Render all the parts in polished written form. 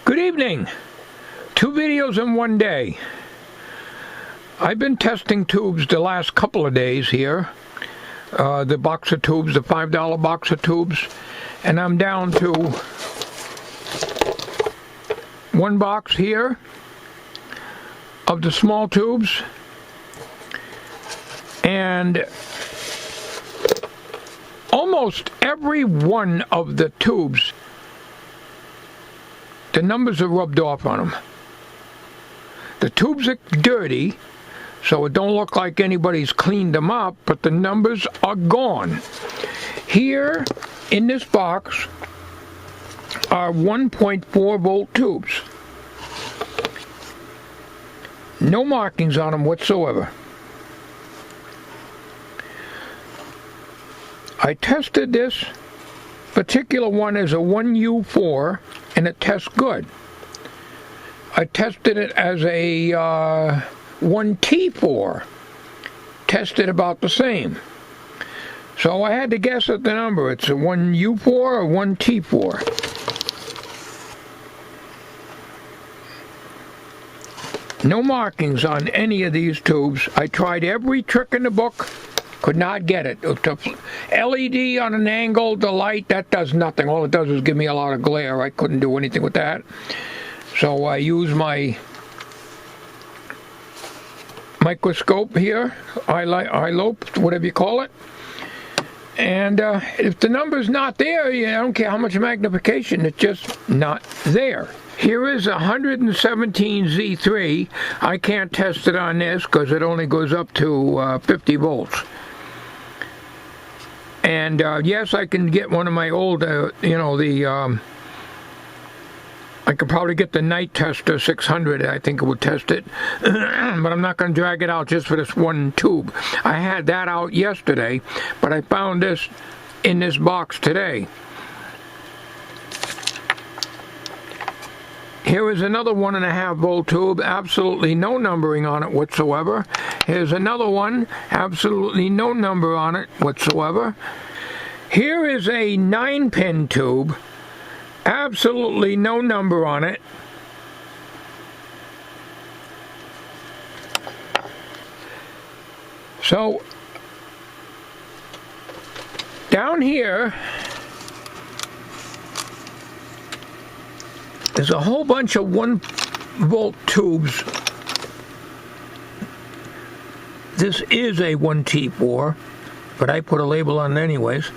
Good evening. 2 videos in one day. I've been testing tubes the last couple of days here. The box of tubes, the $5 box of tubes. And I'm down to one box here of the small tubes. And almost every one of the tubes, the numbers are rubbed off on them. The tubes are dirty, so it don't look like anybody's cleaned them up, but the numbers are gone. Here in this box are 1.4 volt tubes. No markings on them whatsoever. I tested this particular one as a 1U4 and it tests good. I tested it as a 1T4, tested about the same. So I had to guess at the number. It's a 1U4 or 1T4. No markings on any of these tubes. I tried every trick in the book. Could not get it. LED on an angle, the light, that does nothing. All it does is give me a lot of glare. I couldn't do anything with that. So I use my microscope here, iLope, whatever you call it. And if the number's not there, I don't care how much magnification, it's just not there. Here is 117Z3. I can't test it on this because it only goes up to 50 volts. And yes, I can get one of my old, I could probably get the Night Tester 600, I think it would test it. But I'm not going to drag it out just for this one tube. I had that out yesterday, but I found this in this box today. Here is another 1.5 volt tube, absolutely no numbering on it whatsoever. Here's another one, absolutely no number on it whatsoever. Here is a 9-pin tube, absolutely no number on it. So, down here, there's a whole bunch of 1 volt tubes. This is a 1T4, but I put a label on it anyways.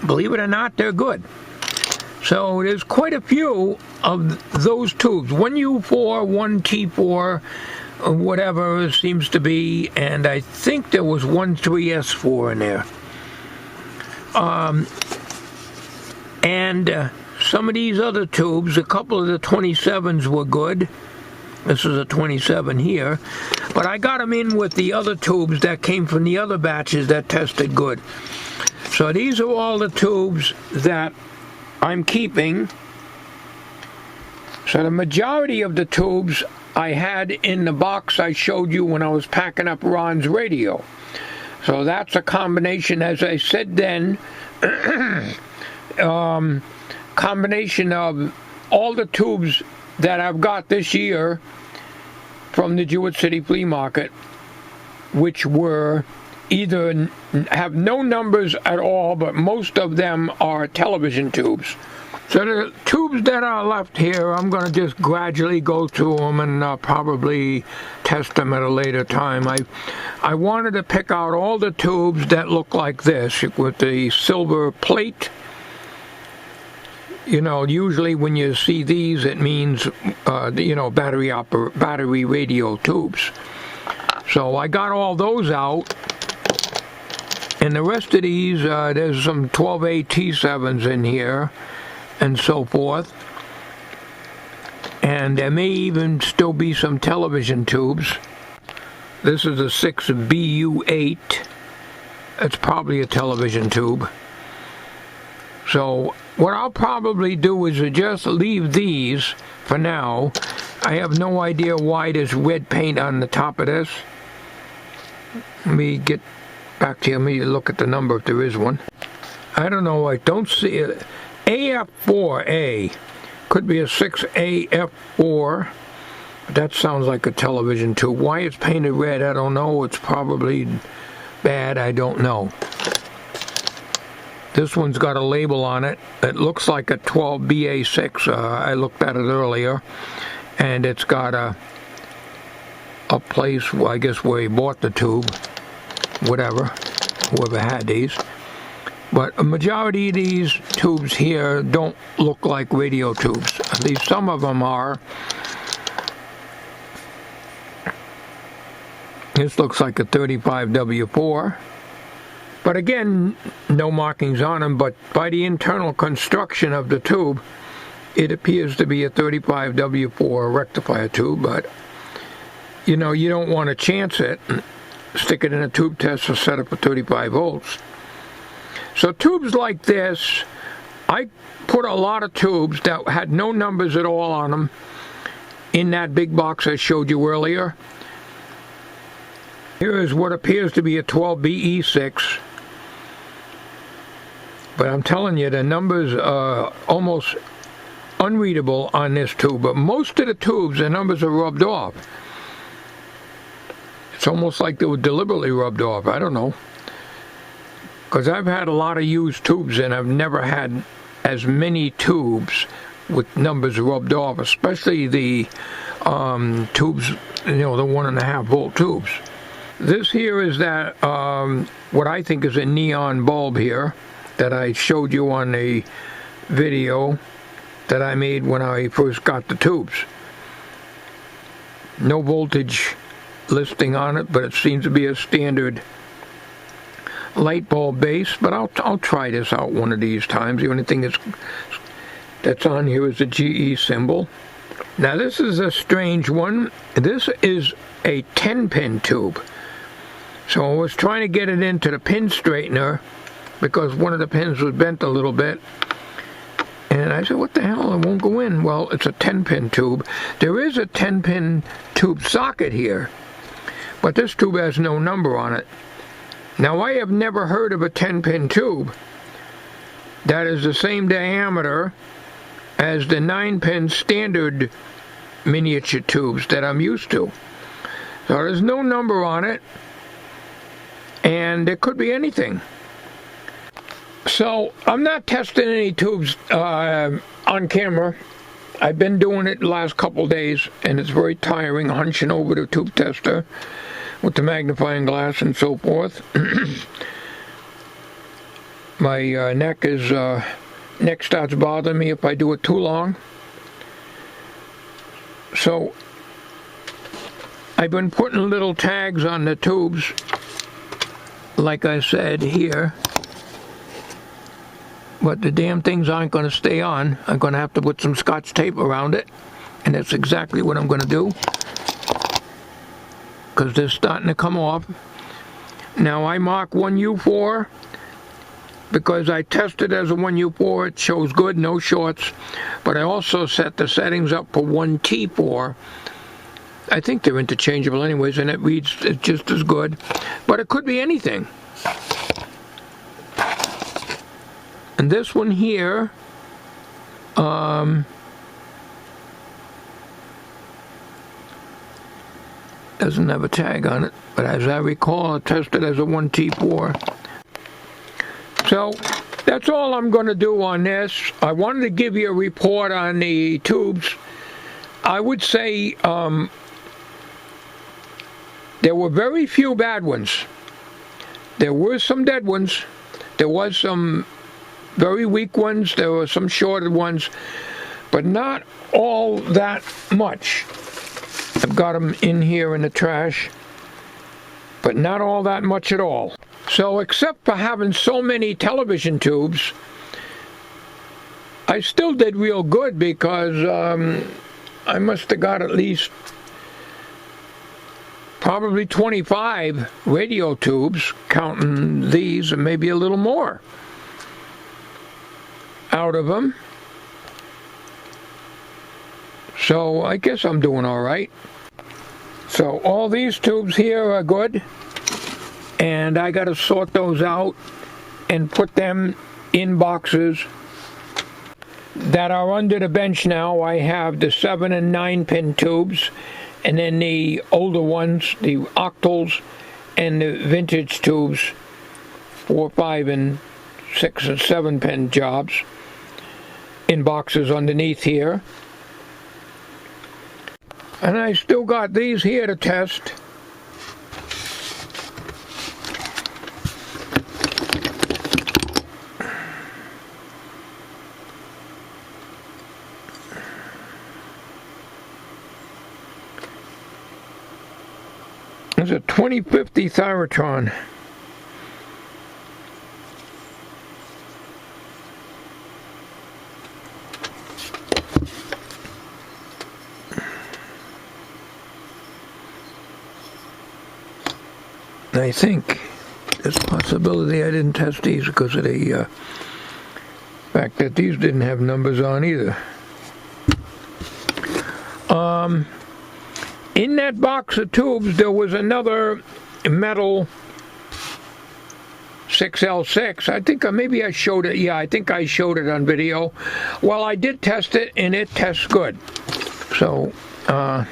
Believe it or not, they're good. So there's quite a few of those tubes. 1U4, 1T4, whatever it seems to be, and I think there was 1 3S4 in there. Some of these other tubes, a couple of the 27s were good. This is a 27 here. But I got them in with the other tubes that came from the other batches that tested good. So these are all the tubes that I'm keeping. So the majority of the tubes I had in the box I showed you when I was packing up Ron's radio. So that's a combination, as I said then, combination of all the tubes that I've got this year from the Jewett City Flea Market, which were either have no numbers at all, but most of them are television tubes. So the tubes that are left here, I'm going to just gradually go through them and probably test them at a later time. I wanted to pick out all the tubes that look like this with the silver plate. You know, usually when you see these, it means, battery radio tubes. So I got all those out. And the rest of these, there's some 12A T7s in here, and so forth. And there may even still be some television tubes. This is a 6BU8. It's probably a television tube. So what I'll probably do is just leave these for now. I have no idea why there's red paint on the top of this. Let me get back to you. Let me look at the number if there is one. I don't know. I don't see it. AF4A Could be a 6AF4. That sounds like a television tube. Why it's painted red, I don't know. It's probably bad, I don't know. This one's got a label on it. It looks like a 12BA6. I looked at it earlier. And it's got a place, I guess, where he bought the tube. Whatever. Whoever had these. But a majority of these tubes here don't look like radio tubes. At least some of them are. This looks like a 35W4. But again, no markings on them, but by the internal construction of the tube, it appears to be a 35W4 rectifier tube, but you know, you don't want to chance it. Stick it in a tube tester set up for 35 volts. So tubes like this, I put a lot of tubes that had no numbers at all on them in that big box I showed you earlier. Here is what appears to be a 12BE6. But I'm telling you, the numbers are almost unreadable on this tube. But most of the tubes, the numbers are rubbed off. It's almost like they were deliberately rubbed off. I don't know. Because I've had a lot of used tubes and I've never had as many tubes with numbers rubbed off, especially the tubes, you know, the 1.5 volt tubes. This here is that, what I think is a neon bulb here that I showed you on a video that I made when I first got the tubes. No voltage listing on it, but it seems to be a standard light bulb base. But I'll try this out one of these times. The only thing that's on here is the GE symbol. Now this is a strange one. This is a 10-pin tube. So I was trying to get it into the pin straightener because one of the pins was bent a little bit. And I said, what the hell, it won't go in. Well, it's a 10-pin tube. There is a 10-pin tube socket here, but this tube has no number on it. Now, I have never heard of a 10-pin tube that is the same diameter as the 9-pin standard miniature tubes that I'm used to. So there's no number on it, and it could be anything. So I'm not testing any tubes on camera. I've been doing it the last couple days, and it's very tiring hunching over the tube tester with the magnifying glass and so forth. My neck starts bothering me if I do it too long. So I've been putting little tags on the tubes, like I said here. But the damn things aren't going to stay on. I'm going to have to put some Scotch tape around it. And that's exactly what I'm going to do. Because they're starting to come off. Now I mark 1U4 because I tested as a 1U4. It shows good, no shorts. But I also set the settings up for 1T4. I think they're interchangeable anyways, and it reads just as good. But it could be anything. And this one here, doesn't have a tag on it, but as I recall, I tested as a 1T4. So that's all I'm going to do on this. I wanted to give you a report on the tubes. I would say there were very few bad ones. There were some dead ones. There was some very weak ones, there were some shorted ones, but not all that much. I've got them in here in the trash, but not all that much at all. So except for having so many television tubes, I still did real good because I must have got at least probably 25 radio tubes, counting these, and maybe a little more out of them. So I guess I'm doing all right. So all these tubes here are good, and I got to sort those out and put them in boxes. that are under the bench now, I have the 7 and 9 pin tubes, and then the older ones, the octals, and the vintage tubes, 4, 5, and 6 and 7 pin jobs in boxes underneath here. And I still got these here to test. There's a 2050 Thyratron. I think there's a possibility I didn't test these because of the fact that these didn't have numbers on either. In that box of tubes, there was another metal 6L6. I think maybe I showed it. Yeah, I think I showed it on video. Well, I did test it, and it tests good. So, I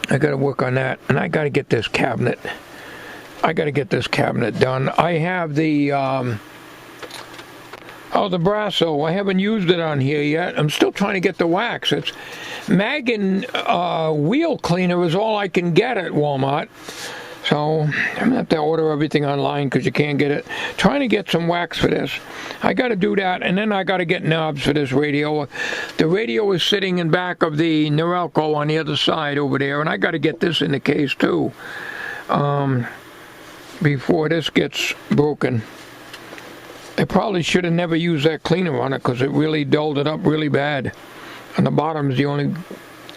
got to work on that, and I got to get this cabinet. I got to get this cabinet done. I have the the Brasso. I haven't used it on here yet. I'm still trying to get the wax. It's Magen wheel cleaner is all I can get at Walmart. So I'm gonna have to order everything online because you can't get it. Trying to get some wax for this. I got to do that, and then I got to get knobs for this radio. The radio is sitting in back of the Norelco on the other side over there, and I got to get this in the case too before this gets broken. I probably should have never used that cleaner on it because it really dulled it up really bad. And the bottom is the only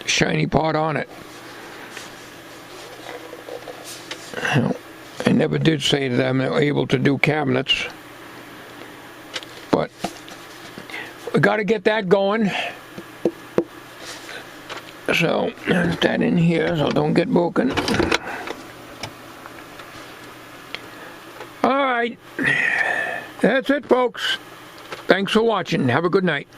shiny part on it. I never did say that I'm able to do cabinets, but we got to get that going. So there's that in here, so don't get broken. All right, that's it, folks. Thanks for watching. Have a good night.